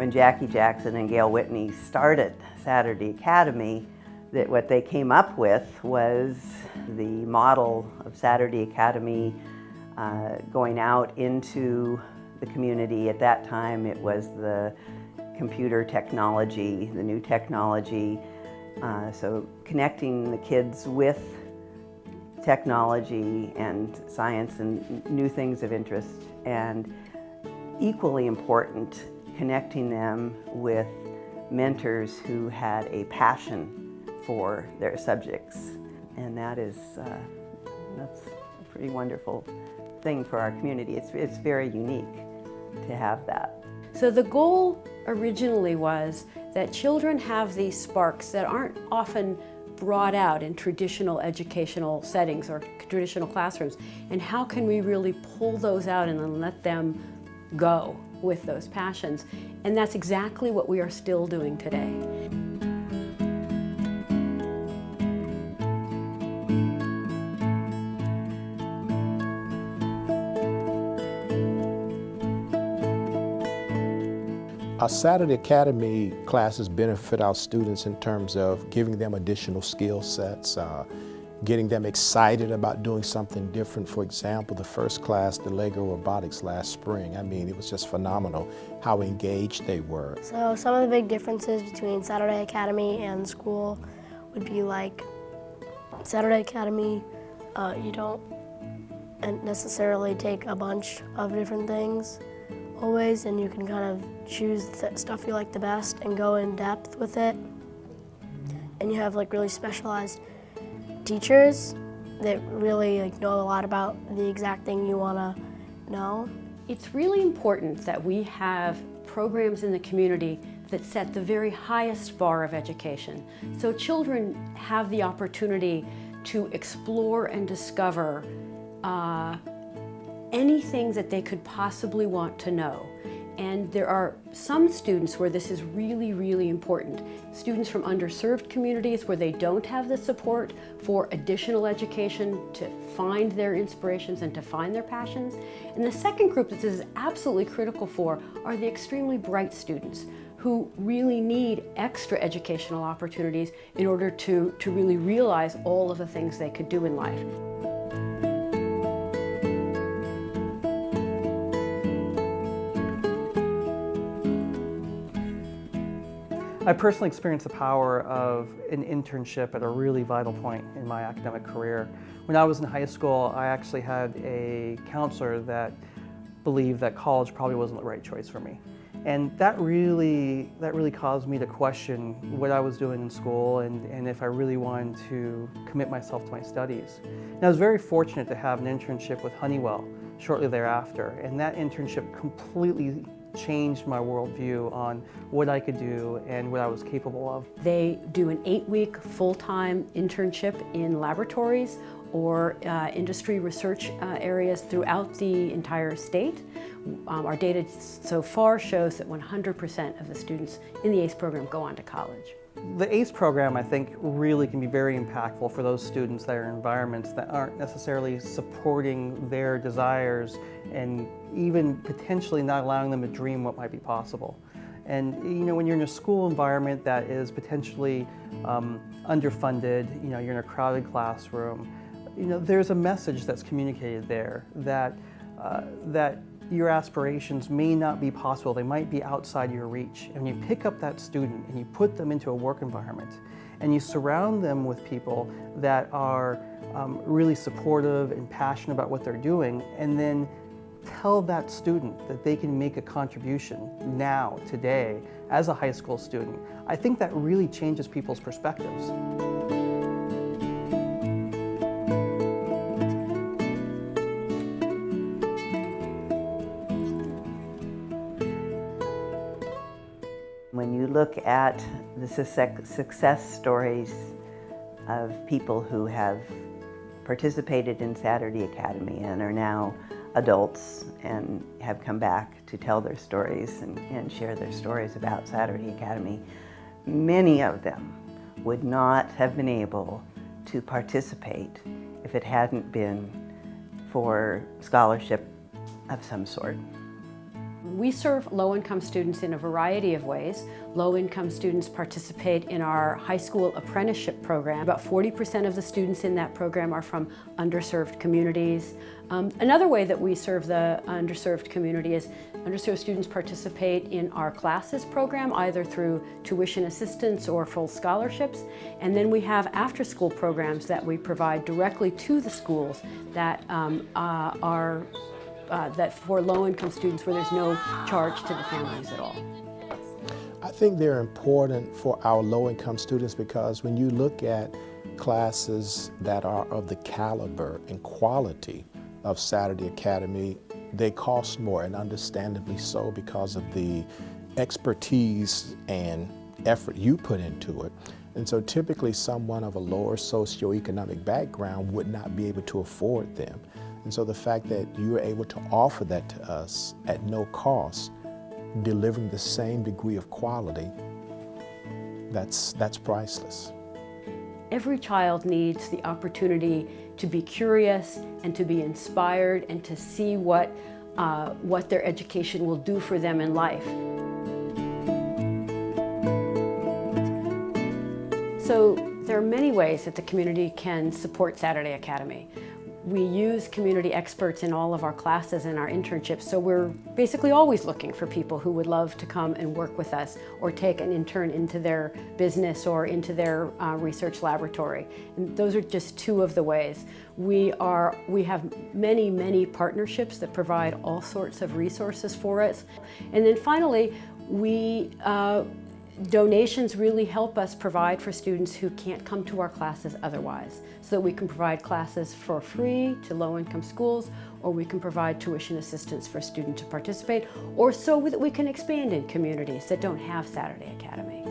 when Jackie Jackson and Gail Whitney started Saturday Academy, that what they came up with was the model of Saturday Academy going out into the community. At that time, it was the computer technology, the new technology. So connecting the kids with technology and science and new things of interest, and equally important, connecting them with mentors who had a passion for their subjects. And that's a pretty wonderful thing for our community. It's very unique to have that. So the goal originally was that children have these sparks that aren't often brought out in traditional educational settings or traditional classrooms, and how can we really pull those out and then let them go with those passions? And that's exactly what we are still doing today. Our Saturday Academy classes benefit our students in terms of giving them additional skill sets, getting them excited about doing something different. For example, the first class, the Lego robotics last spring, I mean, it was just phenomenal how engaged they were. So some of the big differences between Saturday Academy and school would be like, Saturday Academy, you don't necessarily take a bunch of different things always, and you can kind of choose the stuff you like the best and go in depth with it. And you have like really specialized teachers that really know a lot about the exact thing you want to know. It's really important that we have programs in the community that set the very highest bar of education. So children have the opportunity to explore and discover anything that they could possibly want to know. And there are some students where this is really, really important. Students from underserved communities where they don't have the support for additional education to find their inspirations and to find their passions. And the second group that this is absolutely critical for are the extremely bright students who really need extra educational opportunities in order to really realize all of the things they could do in life. I personally experienced the power of an internship at a really vital point in my academic career. When I was in high school, I actually had a counselor that believed that college probably wasn't the right choice for me. And that really caused me to question what I was doing in school and if I really wanted to commit myself to my studies. And I was very fortunate to have an internship with Honeywell shortly thereafter, and that internship completely changed my worldview on what I could do and what I was capable of. They do an 8-week full-time internship in laboratories or industry research areas throughout the entire state. Our data so far shows that 100% of the students in the ACE program go on to college. The ACE program, I think, really can be very impactful for those students that are in environments that aren't necessarily supporting their desires and even potentially not allowing them to dream what might be possible. And when you're in a school environment that is potentially underfunded, you're in a crowded classroom, there's a message that's communicated there that your aspirations may not be possible. They might be outside your reach. And you pick up that student and you put them into a work environment and you surround them with people that are really supportive and passionate about what they're doing, and then tell that student that they can make a contribution now, today, as a high school student. I think that really changes people's perspectives. When you look at the success stories of people who have participated in Saturday Academy and are now adults and have come back to tell their stories and share their stories about Saturday Academy, many of them would not have been able to participate if it hadn't been for scholarship of some sort. We serve low-income students in a variety of ways. Low-income students participate in our high school apprenticeship program. About 40% of the students in that program are from underserved communities. Another way that we serve the underserved community is underserved students participate in our classes program, either through tuition assistance or full scholarships. And then we have after-school programs that we provide directly to the schools that that for low-income students where there's no charge to the families at all. I think they're important for our low-income students because when you look at classes that are of the caliber and quality of Saturday Academy, they cost more, and understandably so because of the expertise and effort you put into it. And so typically someone of a lower socioeconomic background would not be able to afford them. And so the fact that you're able to offer that to us at no cost, delivering the same degree of quality, that's priceless. Every child needs the opportunity to be curious and to be inspired and to see what their education will do for them in life. So there are many ways that the community can support Saturday Academy. We use community experts in all of our classes and our internships, so we're basically always looking for people who would love to come and work with us or take an intern into their business or into their research laboratory. And those are just two of the ways. We have many, many partnerships that provide all sorts of resources for us. And then finally, donations really help us provide for students who can't come to our classes otherwise, so that we can provide classes for free to low-income schools, or we can provide tuition assistance for a student to participate, or so that we can expand in communities that don't have Saturday Academy.